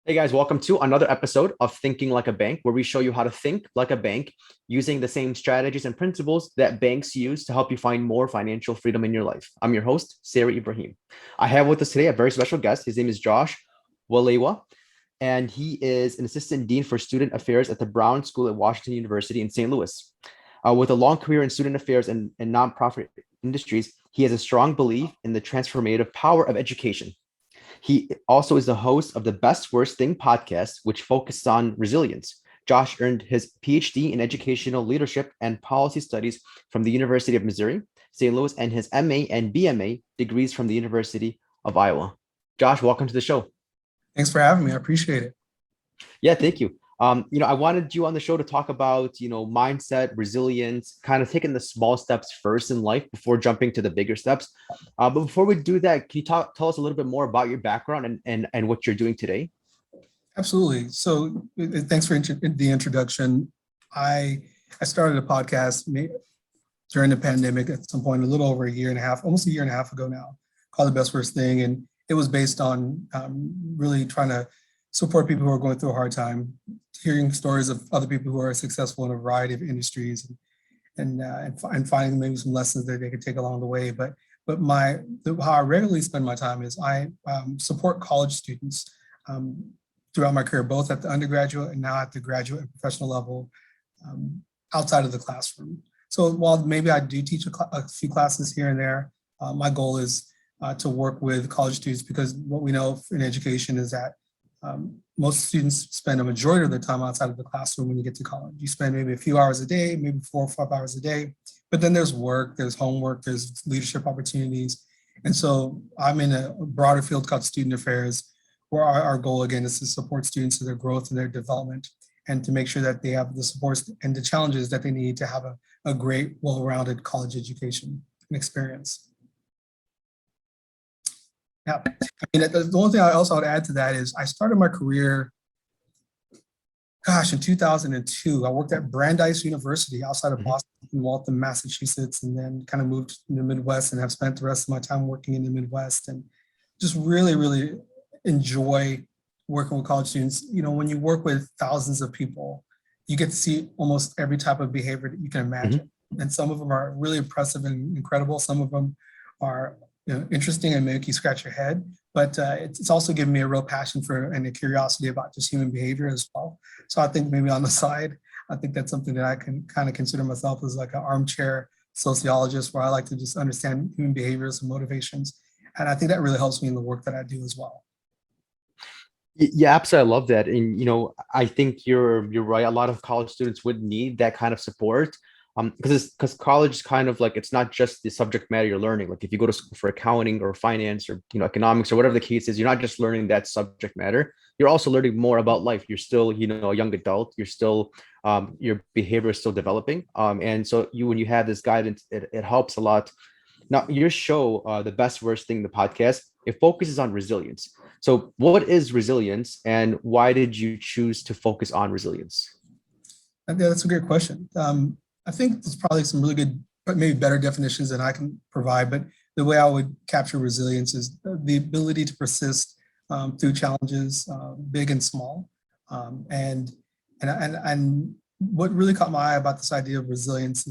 Hey guys, welcome to another episode of Thinking Like a Bank, where we show you how to think like a bank using the same strategies and principles that banks use to help you find more financial freedom in your life. I'm your host, Sarah Ibrahim. I have with us today a very special guest. His name is Josh Walehwa, and he is an assistant dean for student affairs at the Brown School at Washington University in St. Louis. With a long career in student affairs and nonprofit industries, he has a strong belief in the transformative power of education. He also is the host of the Best Worst Thing podcast, which focuses on resilience. Josh earned his PhD in educational leadership and policy studies from the University of Missouri, St. Louis, and his MA and BMA degrees from the University of Iowa. Josh, welcome to the show. Thanks for having me. I appreciate it. Yeah, thank you. I wanted you on the show to talk about, mindset, resilience, kind of taking the small steps first in life before jumping to the bigger steps. But before we do that, can you tell us a little bit more about your background and what you're doing today? Absolutely. So thanks for the introduction. I started a podcast during the pandemic at some point, a little over a year and a half, almost a year and a half ago now, called The Best Worst Thing. And it was based on really trying to support people who are going through a hard time, hearing stories of other people who are successful in a variety of industries and finding maybe some lessons that they could take along the way. But how I regularly spend my time is I support college students throughout my career, both at the undergraduate and now at the graduate and professional level, outside of the classroom. So while maybe I do teach a few classes here and there, my goal is to work with college students, because what we know in education is that most students spend a majority of their time outside of the classroom when you get to college. You spend maybe a few hours a day, maybe 4 or 5 hours a day, but then there's work, there's homework, there's leadership opportunities. And so I'm in a broader field called student affairs, where our goal again is to support students in their growth and their development, and to make sure that they have the supports and the challenges that they need to have a great, well-rounded college education and experience. Yeah, the one thing I also would add to that is I started my career, in 2002. I worked at Brandeis University outside of Boston, in Waltham, Massachusetts, and then kind of moved to the Midwest and have spent the rest of my time working in the Midwest, and just really, really enjoy working with college students. When you work with thousands of people, you get to see almost every type of behavior that you can imagine. And some of them are really impressive and incredible. Some of them are interesting and make you scratch your head, but it's also given me a real passion for and a curiosity about just human behavior as well. So I think maybe on the side, I think that's something that I can kind of consider myself as like an armchair sociologist, where I like to just understand human behaviors and motivations. And I think that really helps me in the work that I do as well. Yeah, absolutely. I love that. And, I think you're right. A lot of college students would need that kind of support. Because college is kind of like, it's not just the subject matter you're learning. Like if you go to school for accounting or finance or economics or whatever the case is, you're not just learning that subject matter. You're also learning more about life. You're still a young adult. You're still your behavior is still developing. And so when you have this guidance, it helps a lot. Now your show, the Best Worst Thing, the podcast, it focuses on resilience. So what is resilience, and why did you choose to focus on resilience? Yeah, that's a great question. I think there's probably some really good, but maybe better definitions than I can provide. But the way I would capture resilience is the ability to persist through challenges, big and small. And what really caught my eye about this idea of resilience,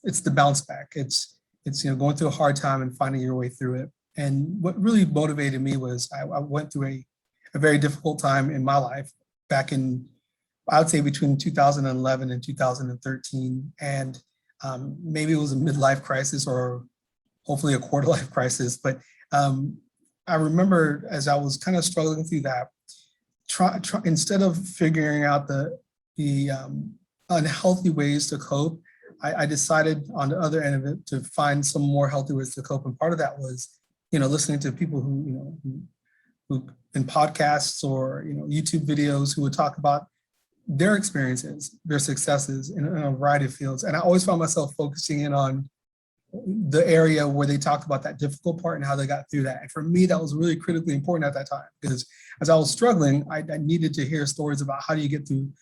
it's the bounce back. It's going through a hard time and finding your way through it. And what really motivated me was I went through a very difficult time in my life back in, I would say, between 2011 and 2013. And maybe it was a midlife crisis or hopefully a quarter life crisis. But I remember as I was kind of struggling through that, instead of figuring out the unhealthy ways to cope, I decided on the other end of it to find some more healthy ways to cope. And part of that was, listening to people who in podcasts or, YouTube videos who would talk about their experiences, their successes in a variety of fields. And I always found myself focusing in on the area where they talked about that difficult part and how they got through that. And for me, that was really critically important at that time, because as I was struggling, I needed to hear stories about how do you get through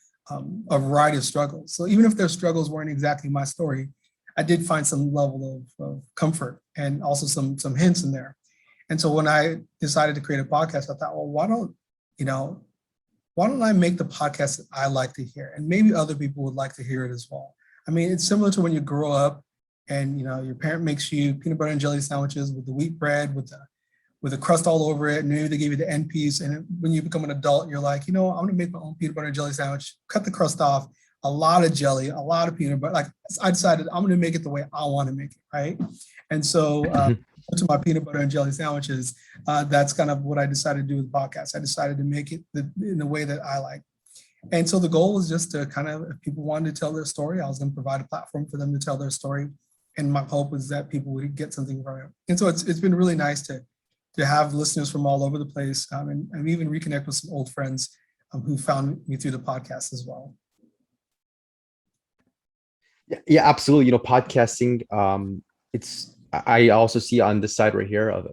a variety of struggles. So even if their struggles weren't exactly my story, I did find some level of comfort and also some hints in there. And so when I decided to create a podcast, I thought, well, why don't, why don't I make the podcast that I like to hear? And maybe other people would like to hear it as well. I mean, it's similar to when you grow up and your parent makes you peanut butter and jelly sandwiches with the wheat bread with the crust all over it, and maybe they give you the end piece. And when you become an adult, you're like, I'm gonna make my own peanut butter and jelly sandwich, cut the crust off, a lot of jelly, a lot of peanut butter. Like I decided I'm gonna make it the way I want to make it, right? And so to my peanut butter and jelly sandwiches, that's kind of what I decided to do with the podcast. I decided to make it in the way that I like. And so the goal was just to kind of, if people wanted to tell their story, I was going to provide a platform for them to tell their story. And my hope was that people would get something from it. And so it's been really nice to have listeners from all over the place, and even reconnect with some old friends who found me through the podcast as well. Yeah, absolutely. Podcasting, I also see on this side right here of,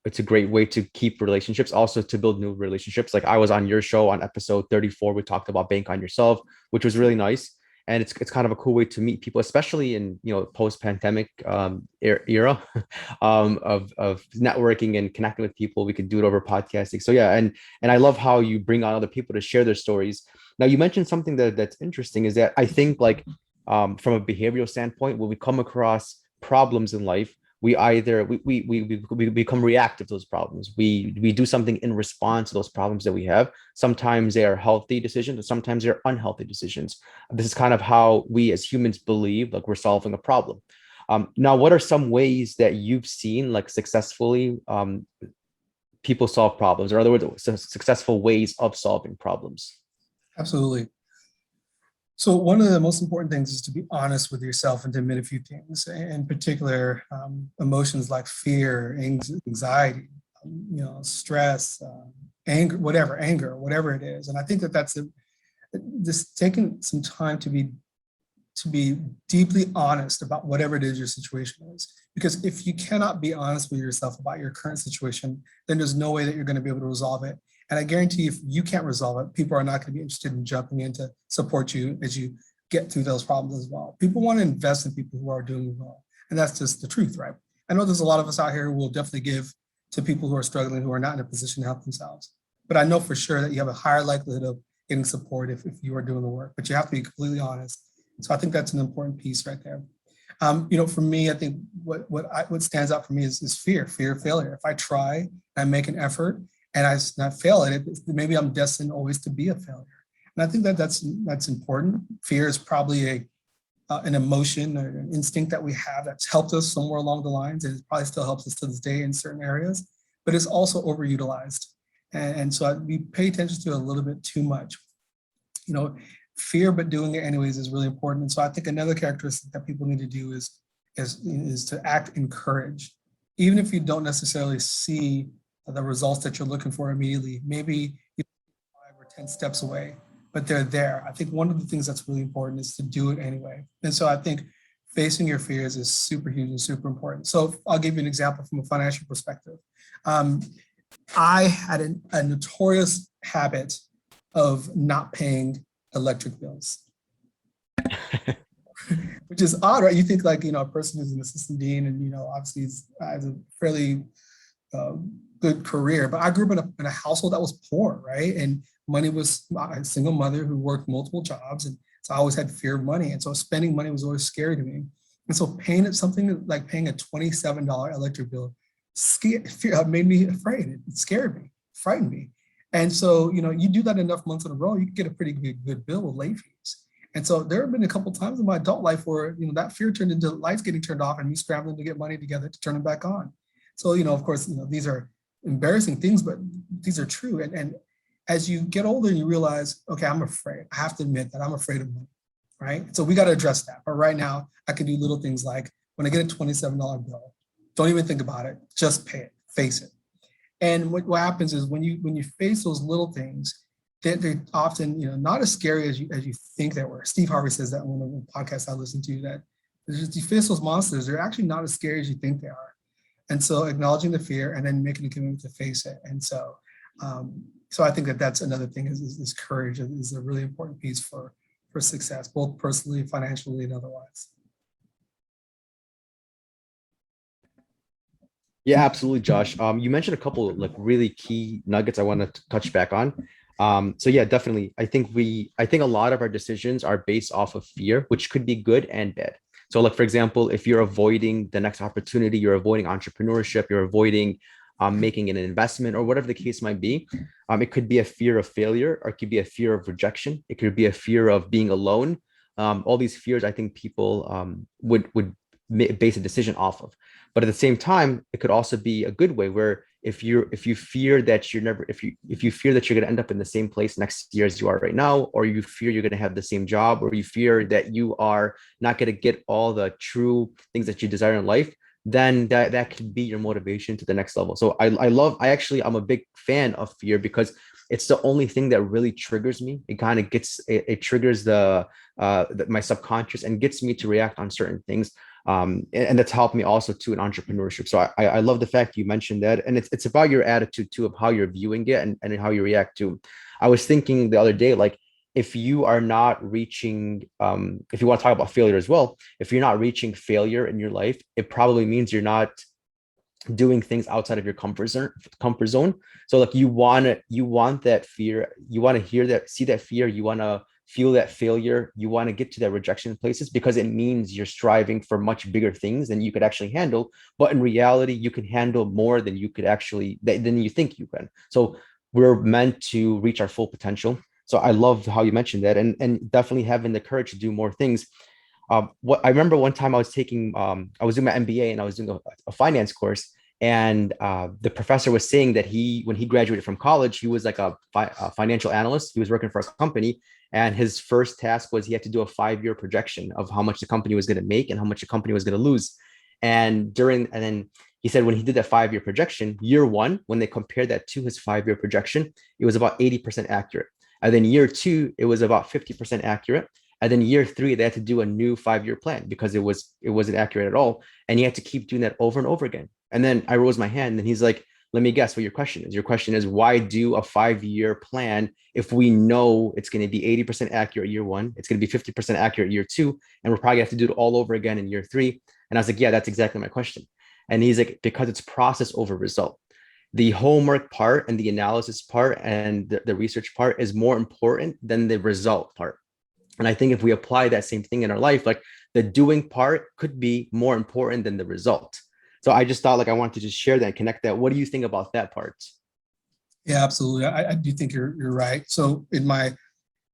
it's a great way to keep relationships, also to build new relationships. Like I was on your show on episode 34, we talked about bank on yourself, which was really nice. And it's kind of a cool way to meet people, especially in, post-pandemic era of networking and connecting with people. We could do it over podcasting. So yeah, and I love how you bring on other people to share their stories. Now you mentioned something that's interesting, is that I think like from a behavioral standpoint, when we come across problems in life, we either we become reactive to those problems. We do something in response to those problems that we have. Sometimes they are healthy decisions, and sometimes they're unhealthy decisions. This is kind of how we as humans believe like we're solving a problem. Now, what are some ways that you've seen like successfully people solve problems, or other words, successful ways of solving problems? Absolutely. So one of the most important things is to be honest with yourself and to admit a few things, in particular, emotions like fear, anxiety, stress, anger, whatever it is. And I think that that's just taking some time to be deeply honest about whatever it is your situation is. Because if you cannot be honest with yourself about your current situation, then there's no way that you're going to be able to resolve it. And I guarantee you, if you can't resolve it, people are not going to be interested in jumping in to support you as you get through those problems as well. People want to invest in people who are doing well. And that's just the truth, right? I know there's a lot of us out here who will definitely give to people who are struggling, who are not in a position to help themselves. But I know for sure that you have a higher likelihood of getting support if you are doing the work, but you have to be completely honest. So I think that's an important piece right there. For me, I think what stands out for me is fear of failure. If I try and I make an effort and I fail at it, maybe I'm destined always to be a failure. And I think that's important. Fear is probably an emotion or an instinct that we have that's helped us somewhere along the lines, and it probably still helps us to this day in certain areas, but it's also overutilized. And so we pay attention to it a little bit too much. Fear, but doing it anyways is really important. And so I think another characteristic that people need to do is to act in courage, even if you don't necessarily see the results that you're looking for immediately. Maybe you're 5 or 10 steps away, but they're there. I think one of the things that's really important is to do it anyway. And so I think facing your fears is super huge and super important. So I'll give you an example from a financial perspective. I had a notorious habit of not paying electric bills, which is odd, right? You think like, a person who's an assistant dean and, obviously has a fairly good career, but I grew up in a household that was poor, right? And money was a single mother who worked multiple jobs. And so I always had fear of money. And so spending money was always scary to me. And so paying something like paying a $27 electric bill made me afraid. It scared me, frightened me. And so, you do that enough months in a row, you can get a pretty good bill with late fees. And so there have been a couple of times in my adult life where, that fear turned into lights getting turned off and me scrambling to get money together to turn them back on. So, of course, these are embarrassing things, but these are true. And as you get older and you realize, okay, I'm afraid. I have to admit that I'm afraid of money, right? So we got to address that. But right now, I can do little things like when I get a $27 bill, don't even think about it, just pay it, face it. And what happens is when you face those little things, they're often not as scary as you think they were. Steve Harvey says that in one of the podcasts I listen to, that you face those monsters, they're actually not as scary as you think they are. And so acknowledging the fear and then making a commitment to face it. And so I think that's another thing is courage is a really important piece for success, both personally, financially, and otherwise. Yeah, absolutely, Josh. You mentioned a couple of like really key nuggets I want to touch back on. So yeah, definitely. I think a lot of our decisions are based off of fear, which could be good and bad. So like, for example, if you're avoiding the next opportunity, you're avoiding entrepreneurship, you're avoiding making an investment or whatever the case might be. It could be a fear of failure, or it could be a fear of rejection. It could be a fear of being alone. All these fears, I think people would base a decision off of. But at the same time, it could also be a good way where if you fear that you're never if you fear that you're going to end up in the same place next year as you are right now, or you fear you're going to have the same job, or you fear that you are not going to get all the true things that you desire in life, then that could be your motivation to the next level. So I'm a big fan of fear because it's the only thing that really triggers me. It kind of it triggers my subconscious and gets me to react on certain things. And that's helped me also too in entrepreneurship. So I love the fact you mentioned that, and it's about your attitude too of how you're viewing it and how you react to. I was thinking the other day, like if you are not reaching, if you want to talk about failure as well, if you're not reaching failure in your life, it probably means you're not doing things outside of your comfort zone. So like you want that fear, you want to hear that, see that fear, you want to feel that failure, you want to get to that rejection places because it means you're striving for much bigger things than you could actually handle. But in reality, you can handle more than you could actually than you think you can. So we're meant to reach our full potential. So I love how you mentioned that, and definitely having the courage to do more things. What I remember one time I was doing my MBA and I was doing a finance course, and the professor was saying that when he graduated from college, he was like a financial analyst. He was working for a company, and his first task was he had to do a 5-year projection of how much the company was going to make and how much the company was going to lose. And then he said when he did that 5-year projection, year one, when they compared that to his 5-year projection, it was about 80% accurate. And then year two, it was about 50% accurate. And then year three, they had to do a new 5-year plan because it wasn't accurate at all. And he had to keep doing that over and over again. And then I rose my hand and he's like, let me guess what your question is. Your question is, why do a 5-year plan if we know it's going to be 80% accurate year one, it's going to be 50% accurate year two, and we're probably have to do it all over again in year three? And I was like, yeah, that's exactly my question. And he's like, because it's process over result. The homework part and the analysis part and the research part is more important than the result part. And I think if we apply that same thing in our life, like the doing part could be more important than the result. So I just thought like I wanted to just share that and connect that. What do you think about that part? Yeah, absolutely. I do think you're right. So in my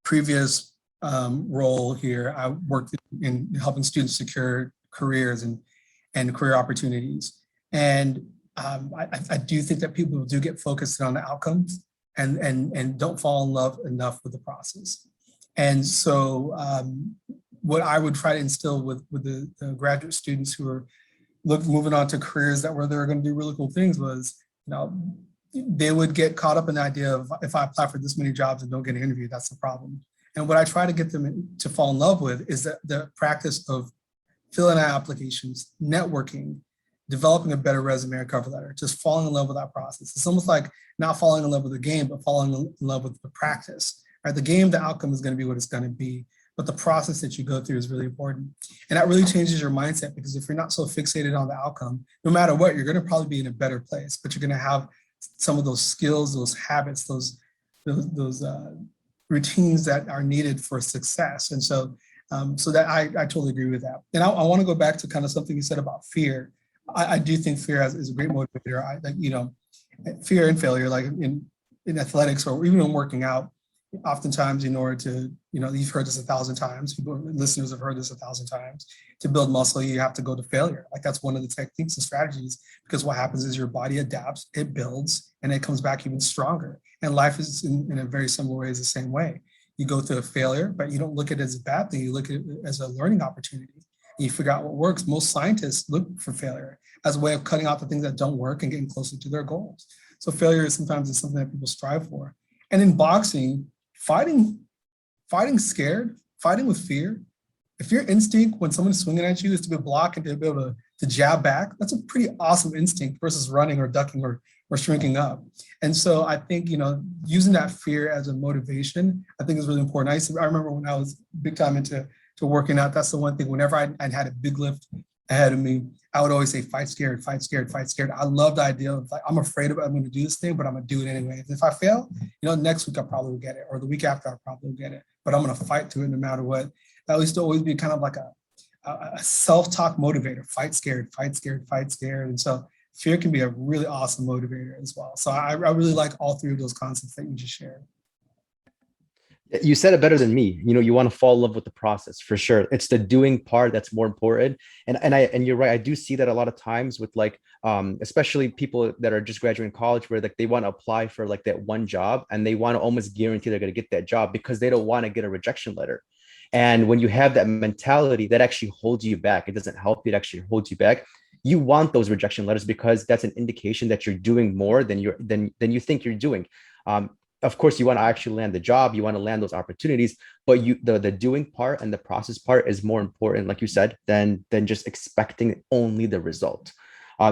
previous role here, I worked in helping students secure careers and career opportunities. And I do think that people do get focused on the outcomes and don't fall in love enough with the process. And so what I would try to instill with the graduate students who are moving on to careers that where they're going to do really cool things was, they would get caught up in the idea of if I apply for this many jobs and don't get an interview, that's the problem. And what I try to get them to fall in love with is that the practice of filling out applications, networking, developing a better resume or cover letter, just falling in love with that process. It's almost like not falling in love with the game, but falling in love with the practice. Right? The game, the outcome is going to be what it's going to be, but the process that you go through is really important. And that really changes your mindset, because if you're not so fixated on the outcome, no matter what, you're going to probably be in a better place, but you're going to have some of those skills, those habits, those routines that are needed for success. And so, so that I totally agree with that. And I want to go back to kind of something you said about fear. I do think fear is a great motivator. Fear and failure, like in athletics or even in working out, oftentimes in order to, you've heard this 1,000 times, listeners have heard this 1,000 times, to build muscle, you have to go to failure. Like that's one of the techniques and strategies, because what happens is your body adapts, it builds, and it comes back even stronger. And life is in a very similar way, is the same way. You go through a failure, but you don't look at it as a bad thing. You look at it as a learning opportunity. And you figure out what works. Most scientists look for failure as a way of cutting out the things that don't work and getting closer to their goals. So failure is sometimes something that people strive for. And in boxing, fighting scared, fighting with fear. If your instinct when someone's swinging at you is to be blocked and to be able to jab back, that's a pretty awesome instinct versus running or ducking or shrinking up. And so I think, using that fear as a motivation, I think is really important. I remember when I was big time into working out, that's the one thing, whenever I had a big lift ahead of me, I would always say, fight scared, fight scared, fight scared. I love the idea of like, I'm afraid of it. I'm going to do this thing, but I'm going to do it anyway. If I fail, next week I probably will get it, or the week after I probably will get it, but I'm going to fight to it no matter what. That used to always be kind of like a self-talk motivator, fight scared, fight scared, fight scared. And so fear can be a really awesome motivator as well. So I really like all three of those concepts that you just shared. You said it better than me. You want to fall in love with the process for sure. It's the doing part that's more important. And you're right. I do see that a lot of times with like, especially people that are just graduating college, where like they want to apply for like that one job and they want to almost guarantee they're going to get that job because they don't want to get a rejection letter. And when you have that mentality, that actually holds you back. It doesn't help you, it actually holds you back. You want those rejection letters because that's an indication that you're doing more than you think you're doing. Of course, you want to actually land the job, you want to land those opportunities, but the doing part and the process part is more important, like you said, than just expecting only the result.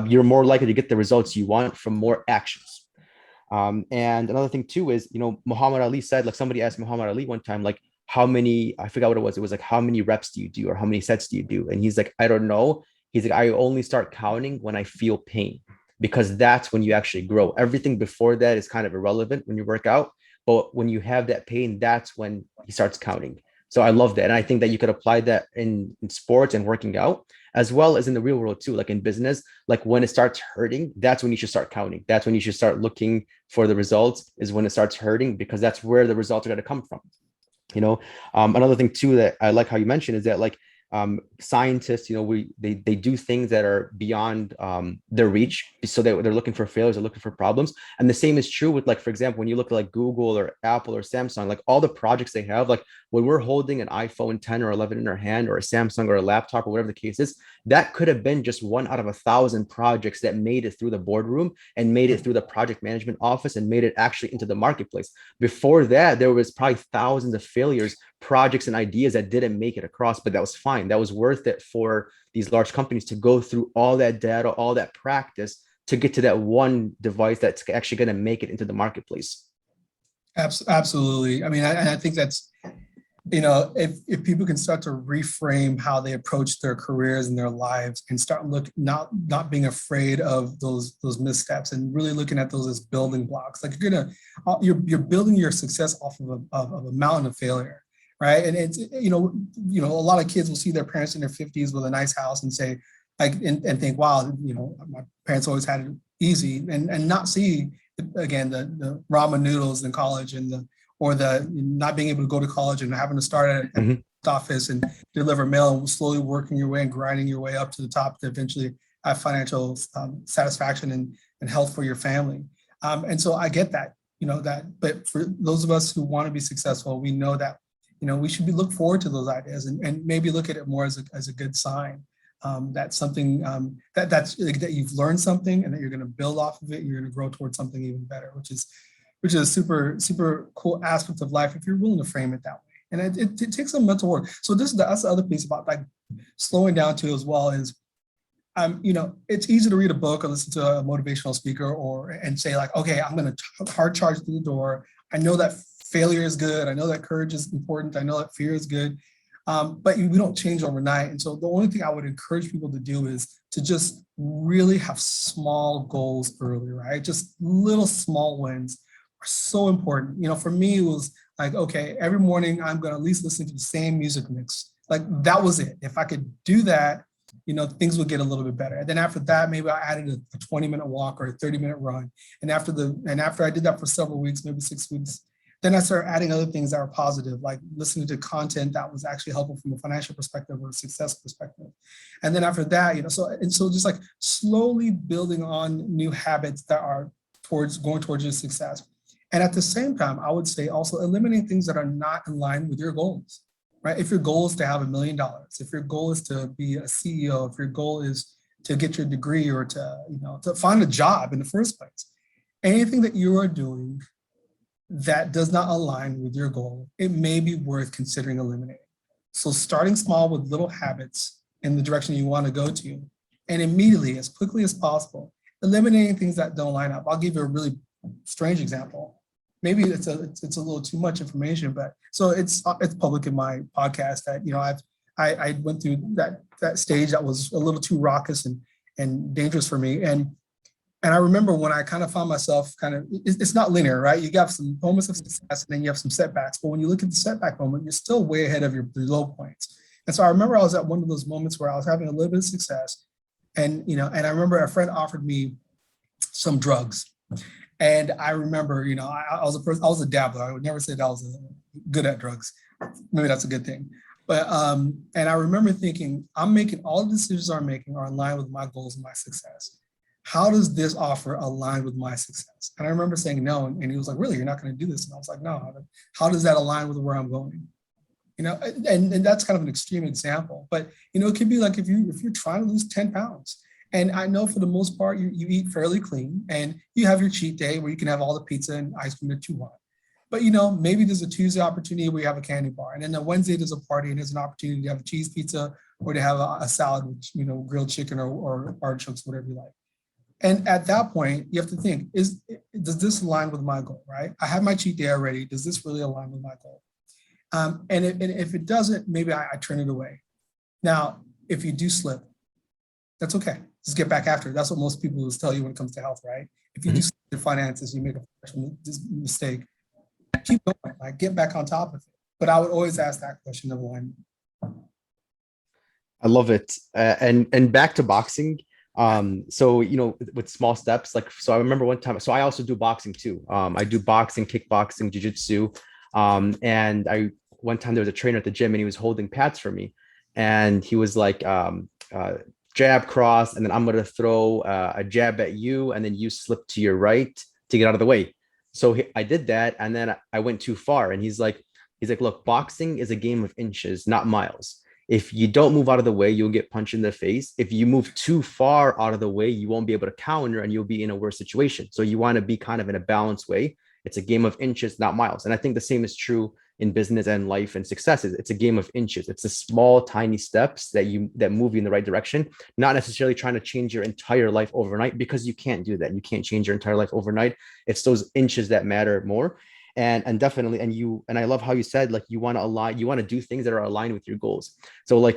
You're more likely to get the results you want from more actions. And another thing too is, Muhammad Ali said, like somebody asked Muhammad Ali one time, like, how many, I forgot what it was. It was like, how many reps do you do, or how many sets do you do? And he's like, I don't know. He's like, I only start counting when I feel pain, because that's when you actually grow. Everything before that is kind of irrelevant when you work out. But when you have that pain, that's when he starts counting. So I love that. And I think that you could apply that in sports and working out, as well as in the real world too, like in business. Like when it starts hurting, that's when you should start counting. That's when you should start looking for the results, is when it starts hurting, because that's where the results are going to come from. Another thing too that I like how you mentioned is that like scientists, they do things that are beyond their reach, so they're looking for failures, they're looking for problems. And the same is true with, like, for example, when you look at like Google or Apple or Samsung, like all the projects they have, like when we're holding an iPhone 10 or 11 in our hand, or a Samsung or a laptop or whatever the case is, that could have been just one out of 1,000 projects that made it through the boardroom and made it through the project management office and made it actually into the marketplace. Before that, there was probably thousands of failures, projects and ideas that didn't make it across, but that was fine. That was worth it for these large companies to go through all that data, all that practice, to get to that one device that's actually going to make it into the marketplace. Absolutely. I mean, I think that's, if people can start to reframe how they approach their careers and their lives, and start not being afraid of those missteps, and really looking at those as building blocks. Like you're building your success off of a mountain of failure, right? And it's, a lot of kids will see their parents in their 50s with a nice house and say, like, and think, wow, my parents always had it easy, and not see, again, the ramen noodles in college, and or the not being able to go to college and having to start at the office and deliver mail, and slowly working your way and grinding your way up to the top to eventually have financial satisfaction and health for your family. And so I get that, but for those of us who want to be successful, we know that, we should look forward to those ideas, and maybe look at it more as a good sign. That's something that you've learned something, and that you're going to build off of it. You're going to grow towards something even better, which is a super, super cool aspect of life if you're willing to frame it that way. And it takes some mental work. So that's the other piece about like slowing down too as well is, it's easy to read a book or listen to a motivational speaker and say like, okay, I'm going to hard charge through the door. I know that failure is good. I know that courage is important. I know that fear is good. But we don't change overnight. And so the only thing I would encourage people to do is to just really have small goals early, right? Just little small wins are so important. For me, it was like, okay, every morning I'm going to at least listen to the same music mix. Like that was it. If I could do that, things would get a little bit better. And then after that, maybe I added a 20-minute walk or a 30-minute run. And after I did that for several weeks, maybe 6 weeks, then I started adding other things that were positive, like listening to content that was actually helpful from a financial perspective or a success perspective. And then after that, so just like slowly building on new habits that are going towards your success. And at the same time, I would say also eliminating things that are not in line with your goals, right? If your goal is to have $1 million, if your goal is to be a CEO, if your goal is to get your degree, or to find a job in the first place, anything that you are doing that does not align with your goal, it may be worth considering eliminating. So starting small with little habits in the direction you want to go to, and immediately, as quickly as possible, eliminating things that don't line up. I'll give you a really strange example. Maybe it's a little too much information, but so it's public in my podcast that I went through that that stage that was a little too raucous and dangerous for me. And I remember when I kind of found myself it's not linear, right? You got some moments of success and then you have some setbacks. But when you look at the setback moment, you're still way ahead of your low points. And so I remember I was at one of those moments where I was having a little bit of success. And, and I remember a friend offered me some drugs. And I remember, I was a dabbler. I would never say that I was good at drugs. Maybe that's a good thing. But, and I remember thinking, I'm making all the decisions I'm making are in line with my goals and my success. How does this offer align with my success? And I remember saying no. And he was like, really, you're not going to do this? And I was like, no, how does that align with where I'm going? And that's kind of an extreme example, but, it could be like if you're trying to lose 10 pounds. And I know for the most part, you eat fairly clean and you have your cheat day where you can have all the pizza and ice cream that you want. But, maybe there's a Tuesday opportunity where you have a candy bar. And then a Wednesday, there's a party and there's an opportunity to have a cheese pizza or to have a salad with, grilled chicken or artichokes, whatever you like. And at that point, you have to think, does this align with my goal, right? I have my cheat day already. Does this really align with my goal? And if it doesn't, maybe I turn it away. Now, if you do slip, that's okay. Just get back after it. That's what most people will tell you when it comes to health, right? If you do slip your finances, you make a mistake, keep going, like get back on top of it. But I would always ask that question of alignment. I love it. And back to boxing. So, with small steps, so I remember one time, so I also do boxing too. I do boxing, kickboxing, jiu-jitsu. And one time there was a trainer at the gym and he was holding pads for me. And he was like, jab, cross, and then I'm going to throw a jab at you. And then you slip to your right to get out of the way. So I did that. And then I went too far. And he's like, look, boxing is a game of inches, not miles. If you don't move out of the way, you'll get punched in the face. If you move too far out of the way, you won't be able to counter and you'll be in a worse situation. So you want to be kind of in a balanced way. It's a game of inches, not miles. And I think the same is true in business and life and success. It's a game of inches. It's the small, tiny steps that move you in the right direction, not necessarily trying to change your entire life overnight, because you can't do that. You can't change your entire life overnight. It's those inches that matter more. And definitely, and I love how you said, you want to do things that are aligned with your goals. So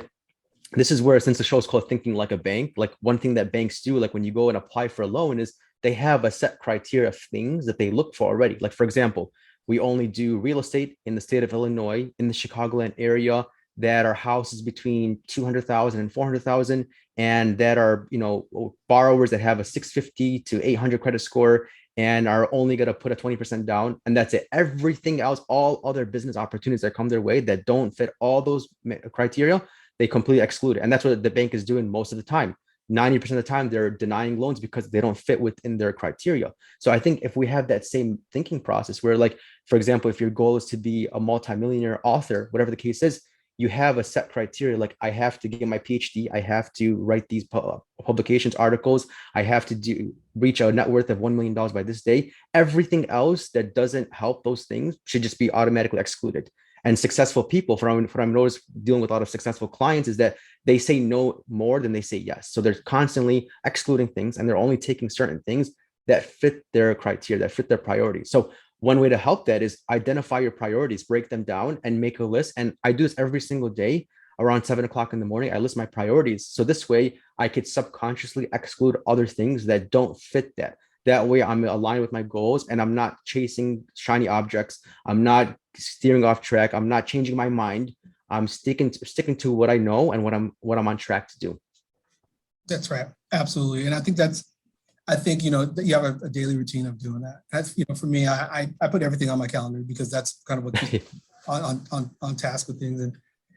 this is where, since the show is called Thinking Like a Bank, one thing that banks do, when you go and apply for a loan, is they have a set criteria of things that they look for already. For example, we only do real estate in the state of Illinois, in the Chicagoland area, that are houses between 200,000 and 400,000, and that are, borrowers that have a 650 to 800 credit score and are only going to put a 20% down. And that's it. Everything else, all other business opportunities that come their way that don't fit all those criteria, they completely exclude. And that's what the bank is doing most of the time. 90% of the time, they're denying loans because they don't fit within their criteria. So I think if we have that same thinking process where, for example, if your goal is to be a multimillionaire author, whatever the case is, you have a set criteria. I have to get my PhD. I have to write these publications, articles. I have to reach a net worth of $1 million by this day. Everything else that doesn't help those things should just be automatically excluded. And successful people, from what I've noticed dealing with a lot of successful clients, is that they say no more than they say yes. So they're constantly excluding things, and they're only taking certain things that fit their criteria, that fit their priorities. So one way to help that is identify your priorities, break them down, and make a list. And I do this every single day around 7 o'clock in the morning. I list my priorities. So this way I could subconsciously exclude other things that don't fit that. That way I'm aligned with my goals and I'm not chasing shiny objects. I'm not steering off track. I'm not changing my mind. I'm sticking to what I know and what I'm on track to do. That's right. Absolutely. And I think, you have a daily routine of doing that. That's, for me, I put everything on my calendar because that's kind of what keeps on task with things.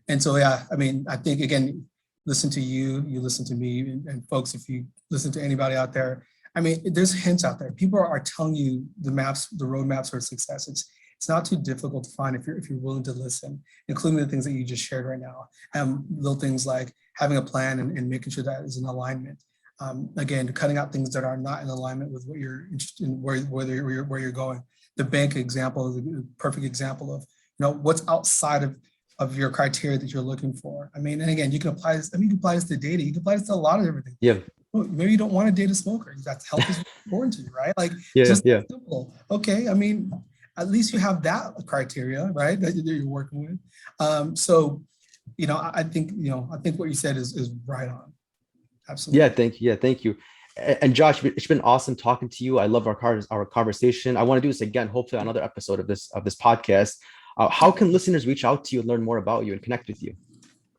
And so, yeah, I think, again, listen to you listen to me, and folks, if you listen to anybody out there, there's hints out there. People are telling you the roadmaps for success. It's not too difficult to find if you're willing to listen, including the things that you just shared right now. Little things like having a plan and making sure that is in alignment. Again, cutting out things that are not in alignment with what you're interested in, where you're going. The bank example is a perfect example of what's outside of your criteria that you're looking for. And again, you can apply this. You can apply this to data. You can apply this to a lot of everything. Yeah. Maybe you don't want to date a smoker. That's health is important to you, right? Simple. Okay. At least you have that criteria, right? That you're working with. So I think, I think what you said is right on. Absolutely. Thank you. And Josh, it's been awesome talking to you. I love our conversation. I want to do this again, hopefully on another episode of this podcast. How can listeners reach out to you and learn more about you and connect with you?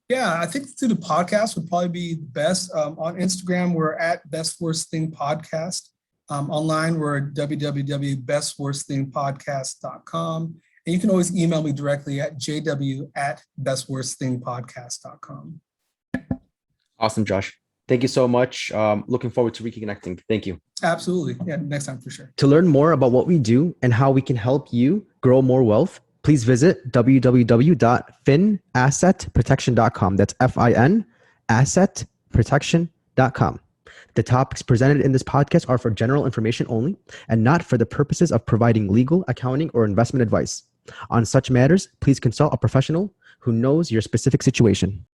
Yeah, I think through the podcast would probably be best. On Instagram, we're at Best Worst Thing Podcast. Online, we're at www.bestworstthingpodcast.com. And you can always email me directly at jw@bestworstthingpodcast.com. Awesome, Josh. Thank you so much. Looking forward to reconnecting. Thank you. Absolutely. Yeah, next time for sure. To learn more about what we do and how we can help you grow more wealth, please visit www.finassetprotection.com. That's FIN assetprotection.com. The topics presented in this podcast are for general information only and not for the purposes of providing legal, accounting, or investment advice. On such matters, please consult a professional who knows your specific situation.